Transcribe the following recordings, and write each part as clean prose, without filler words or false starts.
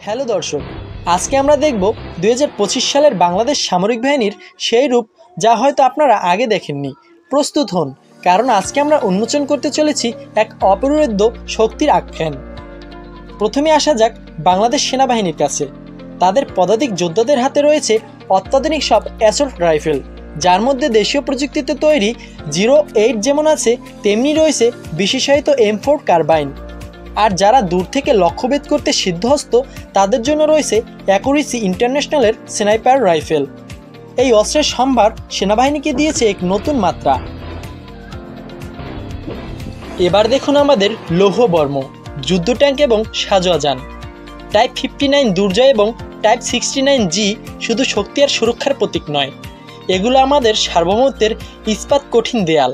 Hello দর্শক, আজকে আমরা দেখব 2025 সালের বাংলাদেশ সামরিক বাহিনীর সেই রূপ যা হয়তো আপনারা আগে দেখেননি। প্রস্তুত হন, কারণ আজকে আমরা উন্মোচন করতে চলেছি এক অপরিবর্ধ্য শক্তির আখ্যান। প্রথমে আসা যাক বাংলাদেশ সেনাবাহিনীর কাছে। তাদের পদাতিক যোদ্ধাদের হাতে রয়েছে অত্যাধুনিক সব অ্যাসল্ট রাইফেল, যার মধ্যে দেশীয় প্রযুক্তিতে তৈরি 08 যেমন আছে, তেমনি রয়েছে বিশেষায়িত M4 কার্বাইন। আর যারা দূর থেকে লক্ষ্যভেদ করতে সিদ্ধহস্ত, তাদের জন্য রয়েছে অ্যাকুরেসি ইন্টারন্যাশনালের স্নাইপার রাইফেল। এই অস্ত্রের সম্ভার সেনাবাহিনীকে দিয়েছে এক নতুন মাত্রা। এবার দেখুন আমাদের লৌহবর্ম, যুদ্ধ ট্যাঙ্ক এবং সাজোয়া যান। টাইপ 59 দুর্জয় এবং টাইপ 69G শুধু শক্তি আর সুরক্ষার প্রতীক নয়, এগুলো আমাদের সার্বভৌমত্বের ইস্পাত কঠিন দেয়াল।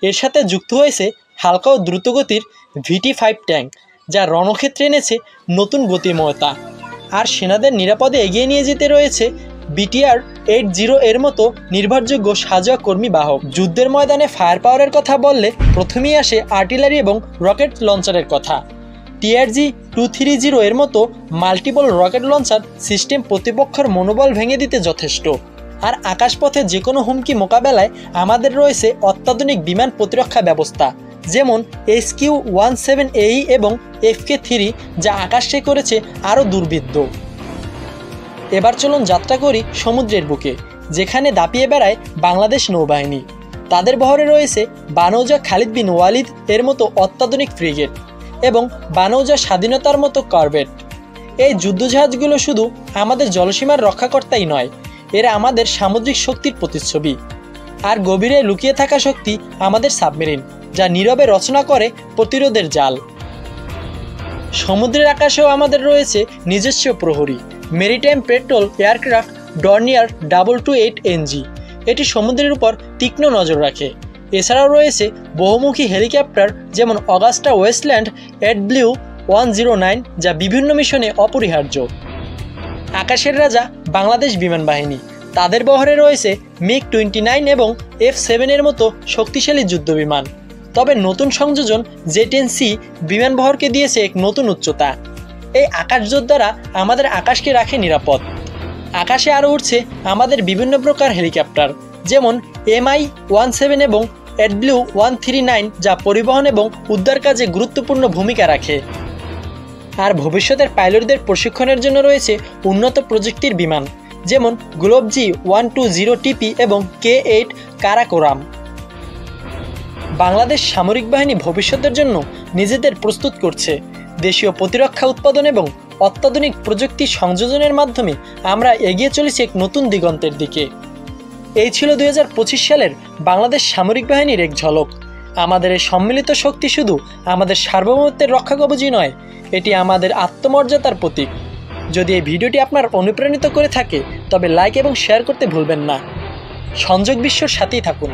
এর সাথে যুক্ত হয়েছে হালকা ও দ্রুতগতির VT5 ট্যাঙ্ক, যা রণক্ষেত্রে এনেছে নতুন গতিময়তা। আর সেনাদের নিরাপদে এগিয়ে নিয়ে যেতে রয়েছে BTR-80 এর মতো নির্ভরযোগ্য সাজোয়া কর্মী বাহক। যুদ্ধের ময়দানে ফায়ার পাওয়ারের কথা বললে প্রথমেই আসে আর্টিলারি এবং রকেট লঞ্চারের কথা। TRG-230 এর মতো মাল্টিপল রকেট লঞ্চার সিস্টেম প্রতিপক্ষের মনোবল ভেঙে দিতে যথেষ্ট। আর আকাশপথে যে কোনো হুমকি মোকাবেলায় আমাদের রয়েছে অত্যাধুনিক বিমান প্রতিরক্ষা ব্যবস্থা, যেমন HQ-17AE এবং FK-3, যা আকাশে করেছে আরও দুর্বিদ্ধ। এবার চলুন যাত্রা করি সমুদ্রের বুকে, যেখানে দাপিয়ে বেড়ায় বাংলাদেশ নৌবাহিনী। তাদের বহরে রয়েছে বানৌজা খালিদ বিন ওয়ালিদ এর মতো অত্যাধুনিক ফ্রিগেট এবং বানৌজা স্বাধীনতার মতো করভেট। এই যুদ্ধজাহাজগুলো শুধু আমাদের জলসীমার রক্ষাকর্তাই নয়, এরা আমাদের সামুদ্রিক শক্তির প্রতিচ্ছবি। আর গভীরে লুকিয়ে থাকা শক্তি আমাদের সাবমেরিন, যা নীরবে রচনা করে প্রতিরোধের জাল। সমুদ্রের আকাশেও আমাদের রয়েছে নিজস্ব প্রহরী, maritime patrol aircraft Dornier 228NG। এটি সমুদ্রের উপর তীক্ষ্ণ নজর রাখে। এছাড়াও রয়েছে বহুমুখী হেলিকপ্টার, যেমন অগাস্টা ওয়েস্টল্যান্ড AW109, যা বিভিন্ন মিশনে অপরিহার্য। আকাশের রাজা বাংলাদেশ বিমান বাহিনী, তাদের বহরে রয়েছে MiG-29 এবং F-7 এর মতো শক্তিশালী যুদ্ধবিমান। তবে নতুন সংযোজন Z-10C বিমানবহরকে দিয়েছে এক নতুন উচ্চতা। এই আকাশযোদ্ধারা আমাদের আকাশকে রাখে নিরাপদ। আকাশে আরও উঠছে আমাদের বিভিন্ন প্রকার হেলিকপ্টার, যেমন Mi-17 এবং AW139, যা পরিবহন এবং উদ্ধার কাজে গুরুত্বপূর্ণ ভূমিকা রাখে। আর ভবিষ্যতের পাইলটদের প্রশিক্ষণের জন্য রয়েছে উন্নত প্রযুক্তির বিমান, যেমন GlockG-120TP এবং K-8 কারাকোরাম। বাংলাদেশ সামরিক বাহিনী ভবিষ্যতের জন্য নিজেদের প্রস্তুত করছে। দেশীয় প্রতিরক্ষা উৎপাদন এবং অত্যাধুনিক প্রযুক্তি সংযোজনের মাধ্যমে আমরা এগিয়ে চলেছি এক নতুন দিগন্তের দিকে। এই ছিল 2025 সালের বাংলাদেশ সামরিক বাহিনীর এক ঝলক। আমাদের এই সম্মিলিত শক্তি শুধু আমাদের সার্বভৌমত্বের রক্ষা কবচই নয়, এটি আমাদের আত্মমর্যাদার প্রতীক। যদি এই ভিডিওটি আপনার অনুপ্রাণিত করে থাকে, তবে লাইক এবং শেয়ার করতে ভুলবেন না। সংযোগ বিশ্বর সাথেই থাকুন।